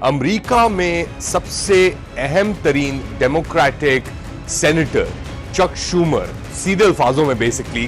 امریکہ میں سب سے اہم ترین ڈیموکریٹک سینیٹر چک شومر سیدھے الفاظوں میں بیسکلی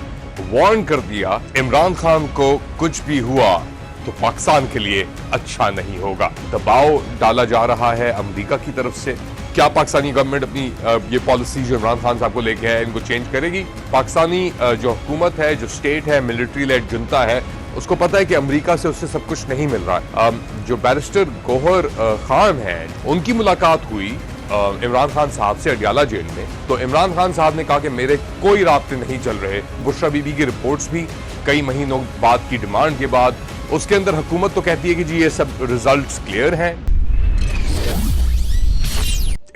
وارن کر دیا عمران خان کو کچھ بھی ہوا تو پاکستان کے لیے اچھا نہیں ہوگا. دباؤ ڈالا جا رہا ہے امریکہ کی طرف سے. کیا پاکستانی گورنمنٹ اپنی یہ پالیسی جو عمران خان صاحب کو لے کے ہے ان کو چینج کرے گی؟ پاکستانی جو حکومت ہے، جو اسٹیٹ ہے، ملٹری لیڈ جنتا ہے، اس کو پتا ہے کہ امریکہ سے اسے سب کچھ نہیں مل رہا ہے. جو بیرسٹر گوہر خان ہیں ان کی ملاقات ہوئی عمران خان صاحب سے اڈیالہ جیل میں، تو عمران خان صاحب نے کہا کہ میرے کوئی رابطے نہیں چل رہے. بشرا بی بی کی رپورٹس بھی کئی مہینوں بعد کی ڈیمانڈ کے بعد اس کے اندر حکومت تو کہتی ہے کہ جی یہ سب ریزلٹس کلیئر ہیں.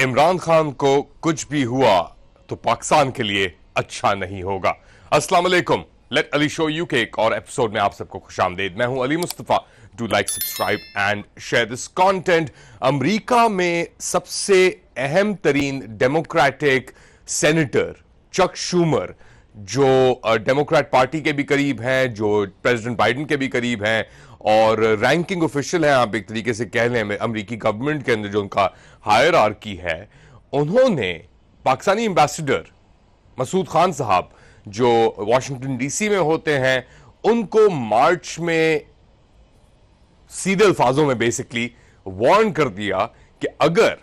عمران خان کو کچھ بھی ہوا تو پاکستان کے لیے اچھا نہیں ہوگا. السلام علیکم، لیٹ علی شو یو کے ایک اور ایپیسوڈ میں آپ سب کو خوش آمدید. میں ہوں Ali Mustafa. Do like, subscribe and share this content. امریکہ میں سب سے اہم ترین ڈیموکریٹک سینیٹر چک شومر جو ڈیموکریٹ پارٹی کے بھی قریب ہیں، جو پریزیڈنٹ بائیڈن کے بھی قریب ہیں اور رینکنگ آفیشل ہیں، آپ ایک طریقے سے کہہ لیں امریکی گورنمنٹ کے اندر جو ان کا ہائرارکی ہے، انہوں نے پاکستانی ایمبیسڈر مسعود خان صاحب جو واشنگٹن ڈی سی میں ہوتے ہیں ان کو مارچ میں سیدھے الفاظوں میں بیسکلی وارن کر دیا کہ اگر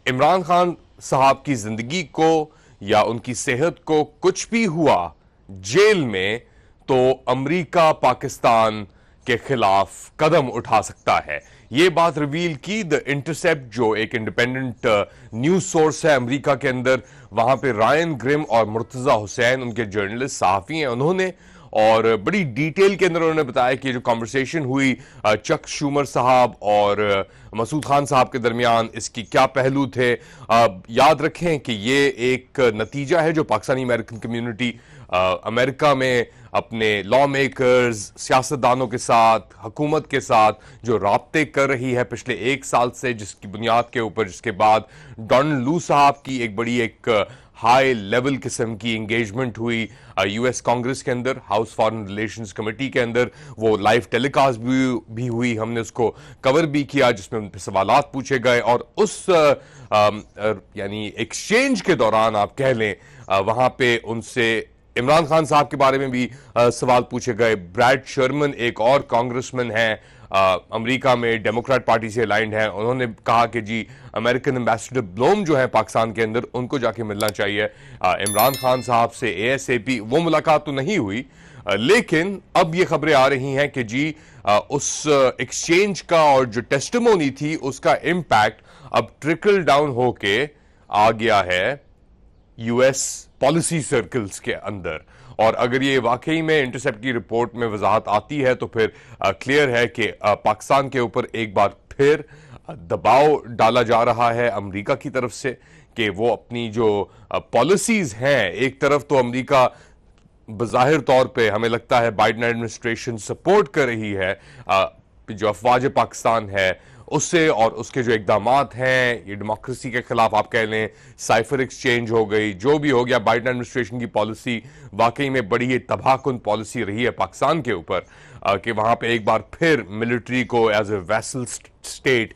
عمران خان صاحب کی زندگی کو یا ان کی صحت کو کچھ بھی ہوا جیل میں تو امریکہ پاکستان کے خلاف قدم اٹھا سکتا ہے. یہ بات ریویل کی دی انٹرسیپٹ جو ایک انڈیپینڈنٹ نیوز سورس ہے امریکہ کے اندر. وہاں پہ رائن گرم اور مرتضی حسین ان کے جرنلسٹ صحافی ہیں، انہوں نے اور بڑی ڈیٹیل کے اندر انہوں نے بتایا کہ جو کنورسیشن ہوئی چک شومر صاحب اور مسعود خان صاحب کے درمیان اس کی کیا پہلو تھے. یاد رکھیں کہ یہ ایک نتیجہ ہے جو پاکستانی امریکن کمیونٹی امریکہ میں اپنے لا میکرز، سیاستدانوں کے ساتھ، حکومت کے ساتھ جو رابطے کر رہی ہے پچھلے ایک سال سے، جس کی بنیاد کے اوپر جس کے بعد ڈونلڈ لو صاحب کی ایک بڑی ایک ہائی لیول قسم کی انگیجمنٹ ہوئی یو ایس کانگریس کے اندر، ہاؤس فارن ریلیشنز کمیٹی کے اندر. وہ لائیو ٹیلی کاسٹ بھی ہوئی، ہم نے اس کو کور بھی کیا جس میں ان پہ سوالات پوچھے گئے. اور اس یعنی ایکسچینج کے دوران آپ کہہ لیں وہاں پہ ان سے عمران خان صاحب کے بارے میں بھی سوال پوچھے گئے. بریڈ شرمن ایک اور کانگریس مین ہیں امریکہ میں، ڈیموکریٹ پارٹی سے الائنڈ ہیں، انہوں نے کہا کہ جی امریکن ایمبیسڈر بلوم جو ہیں پاکستان کے اندر ان کو جا کے ملنا چاہیے عمران خان صاحب سے اے ایس اے پی. وہ ملاقات تو نہیں ہوئی لیکن اب یہ خبریں آ رہی ہیں کہ جی اس ایکسچینج کا اور جو ٹیسٹیمونی تھی اس کا امپیکٹ اب ٹرکل ڈاؤن ہو کے آ گیا ہے یو ایس پالیسی سرکلز کے اندر. اور اگر یہ واقعی میں انٹرسیپٹ کی رپورٹ میں وضاحت آتی ہے تو پھر کلیئر ہے کہ پاکستان کے اوپر ایک بار پھر دباؤ ڈالا جا رہا ہے امریکہ کی طرف سے کہ وہ اپنی جو پالیسیز ہیں، ایک طرف تو امریکہ بظاہر طور پہ ہمیں لگتا ہے بائیڈن ایڈمنسٹریشن سپورٹ کر رہی ہے جو افواج پاکستان ہے اس سے، اور اس کے جو اقدامات ہیں یہ ڈیموکریسی کے خلاف آپ کہہ لیں، سائفر ایکسچینج ہو گئی، جو بھی ہو گیا، بائیڈن ایڈمنسٹریشن کی پالیسی واقعی میں بڑی تباہ کن پالیسی رہی ہے پاکستان کے اوپر کہ وہاں پہ ایک بار پھر ملٹری کو as a vessel state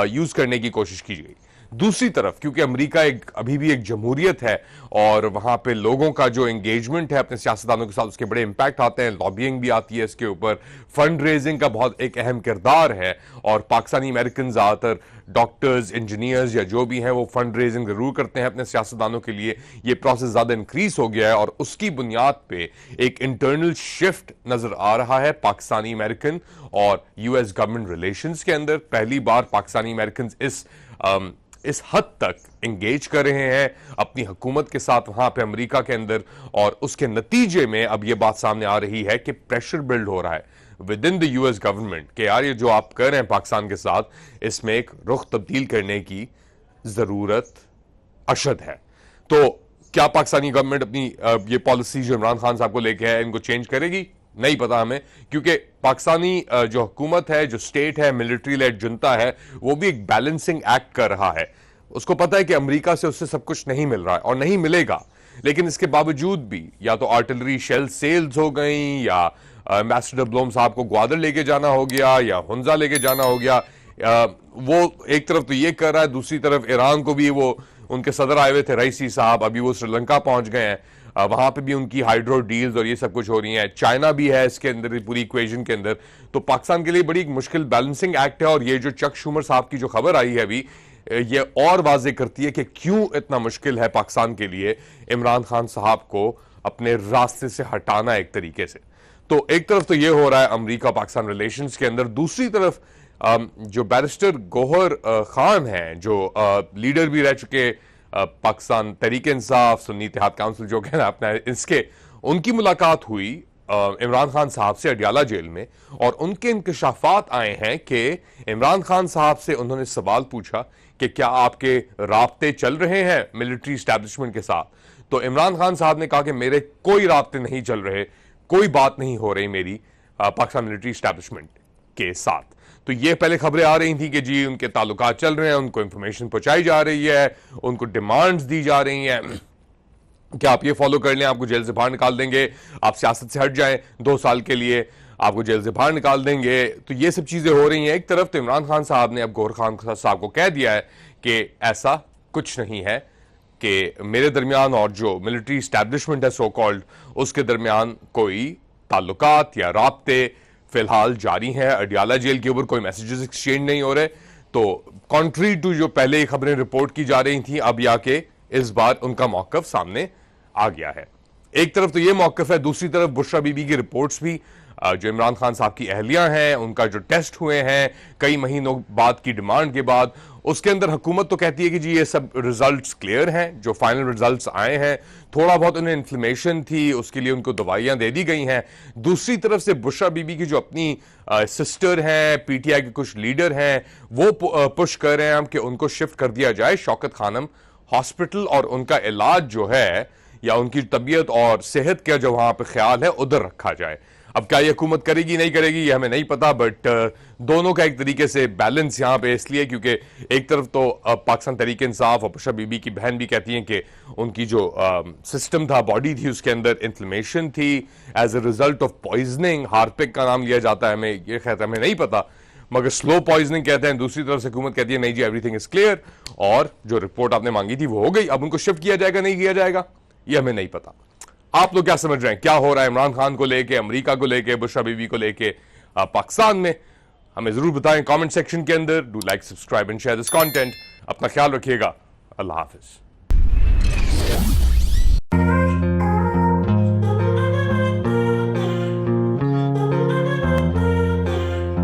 use کرنے کی کوشش کی گئی. دوسری طرف کیونکہ امریکہ ابھی بھی ایک جمہوریت ہے اور وہاں پہ لوگوں کا جو انگیجمنٹ ہے اپنے سیاستدانوں کے ساتھ اس کے بڑے امپیکٹ آتے ہیں، لابینگ بھی آتی ہے اس کے اوپر، فنڈ ریزنگ کا بہت ایک اہم کردار ہے. اور پاکستانی امریکن زیادہ تر ڈاکٹرز، انجینئرز یا جو بھی ہیں وہ فنڈ ریزنگ ضرور کرتے ہیں اپنے سیاستدانوں کے لیے. یہ پروسیس زیادہ انکریز ہو گیا ہے اور اس کی بنیاد پہ ایک انٹرنل شفٹ نظر آ رہا ہے پاکستانی امریکن اور یو ایس گورنمنٹ ریلیشنز کے اندر. پہلی بار پاکستانی امریکنز اس حد تک انگیج کر رہے ہیں اپنی حکومت کے ساتھ وہاں پہ امریکہ کے اندر، اور اس کے نتیجے میں اب یہ بات سامنے آ رہی ہے کہ پریشر بلڈ ہو رہا ہے with in the U S government کہ یار یہ جو آپ کر رہے ہیں پاکستان کے ساتھ اس میں ایک رخ تبدیل کرنے کی ضرورت اشد ہے. تو کیا پاکستانی گورنمنٹ اپنی یہ پالیسی جو عمران خان صاحب کو لے کے ہے ان کو چینج کرے گی؟ نہیں پتا ہمیں، کیونکہ پاکستانی جو حکومت ہے، جو اسٹیٹ ہے، ملٹری لیڈ جنتا ہے، وہ بھی ایک بیلنسنگ ایکٹ کر رہا ہے. اس کو پتا ہے کہ امریکہ سے اس سے سب کچھ نہیں مل رہا ہے اور نہیں ملے گا، لیکن اس کے باوجود بھی یا تو آرٹلری شیل سیلز ہو گئیں یا ایمبیسڈر بلوم صاحب کو گوادر لے کے جانا ہو گیا یا ہنزا لے کے جانا ہو گیا. وہ ایک طرف تو یہ کر رہا ہے, دوسری طرف ایران کو بھی وہ ان کے صدر آئے ہوئے تھے رئیسی صاحب, ابھی وہ سری لنکا پہنچ گئے ہیں, وہاں پہ بھی ان کی ہائیڈرو ڈیلز اور یہ سب کچھ ہو رہی ہیں, چائنا بھی ہے اس کے اندر پوری ایکویژن کے اندر. تو پاکستان کے لیے بڑی ایک مشکل بیلنسنگ ایکٹ ہے, اور یہ جو چک شومر صاحب کی جو خبر آئی ہے ابھی, یہ اور واضح کرتی ہے کہ کیوں اتنا مشکل ہے پاکستان کے لیے عمران خان صاحب کو اپنے راستے سے ہٹانا ایک طریقے سے. تو ایک طرف تو یہ ہو رہا ہے امریکہ پاکستان ریلیشنز کے اندر, دوسری طرف جو بیرسٹر گوہر خان ہیں جو لیڈر بھی رہ چکے پاکستان تحریک انصاف سنی اتحاد کونسل جو کہنا اپنا ان کی ملاقات ہوئی عمران خان صاحب سے اڈیالہ جیل میں, اور ان کے انکشافات آئے ہیں کہ عمران خان صاحب سے انہوں نے سوال پوچھا کہ کیا آپ کے رابطے چل رہے ہیں ملٹری اسٹیبلشمنٹ کے ساتھ. تو عمران خان صاحب نے کہا کہ میرے کوئی رابطے نہیں چل رہے, کوئی بات نہیں ہو رہی میری پاکستان ملٹری اسٹیبلشمنٹ کے ساتھ. تو یہ پہلے خبریں آ رہی تھیں کہ جی ان کے تعلقات چل رہے ہیں, ان کو انفارمیشن پہنچائی جا رہی ہے, ان کو ڈیمانڈز دی جا رہی ہیں کہ آپ یہ فالو کر لیں, آپ کو جیل سے باہر نکال دیں گے, آپ سیاست سے ہٹ جائیں 2 سال کے لیے, آپ کو جیل سے باہر نکال دیں گے. تو یہ سب چیزیں ہو رہی ہیں ایک طرف. تو عمران خان صاحب نے اب گوہر خان صاحب کو کہہ دیا ہے کہ ایسا کچھ نہیں ہے کہ میرے درمیان اور جو ملٹری اسٹیبلشمنٹ ہے سو کالڈ اس کے درمیان کوئی تعلقات یا رابطے فی الحال جاری ہیں. اڈیالہ جیل کے اوپر کوئی میسیجز ایکسچینج نہیں ہو رہے. تو کانٹری ٹو جو پہلے ہی خبریں رپورٹ کی جا رہی تھیں, اب یا کہ اس بار ان کا موقف سامنے آ گیا ہے. ایک طرف تو یہ موقف ہے, دوسری طرف بشرا بی بی کی رپورٹس بھی جو عمران خان صاحب کی اہلیہ ہیں ان کا جو ٹیسٹ ہوئے ہیں کئی مہینوں بعد کی ڈیمانڈ کے بعد, اس کے اندر حکومت تو کہتی ہے کہ جی یہ سب ریزلٹس کلیئر ہیں, جو فائنل ریزلٹس آئے ہیں, تھوڑا بہت انہیں انفلیمیشن تھی اس کے لیے ان کو دوائیاں دے دی گئی ہیں. دوسری طرف سے بشرا بی بی کی جو اپنی سسٹر ہیں, پی ٹی آئی کے کچھ لیڈر ہیں, وہ پش کر رہے ہیں کہ ان کو شفٹ کر دیا جائے شوکت خانم ہاسپٹل, اور ان کا علاج جو ہے یا ان کی طبیعت اور صحت کا جو وہاں پہ خیال ہے ادھر رکھا جائے. اب کیا یہ حکومت کرے گی نہیں کرے گی یہ ہمیں نہیں پتا, بٹ دونوں کا ایک طریقے سے بیلنس یہاں پہ اس لیے کیونکہ ایک طرف تو پاکستان تحریک انصاف اور بشرا بی بی کی بہن بھی کہتی ہیں کہ ان کی جو سسٹم تھا, باڈی تھی, اس کے اندر انفلیمیشن تھی as a result of poisoning. Harpic کا نام لیا جاتا ہے, ہمیں یہ خیر ہمیں نہیں پتا, مگر سلو پوائزننگ کہتے ہیں. دوسری طرف سے حکومت کہتی ہے نہیں جی ایوری تھنگ از کلیئر, اور جو رپورٹ آپ نے مانگی تھی وہ ہو گئی, اب ان کو شفٹ کیا جائے گا نہیں کیا جائے گا یہ ہمیں نہیں پتا. آپ لوگ کیا سمجھ رہے ہیں کیا ہو رہا ہے عمران خان کو لے کے, امریکہ کو لے کے, بشرا بی بی کو لے کے پاکستان میں؟ ہمیں ضرور بتائیں کامنٹ سیکشن کے اندر. Do like, subscribe and share this content. اپنا خیال رکھیے گا. اللہ حافظ.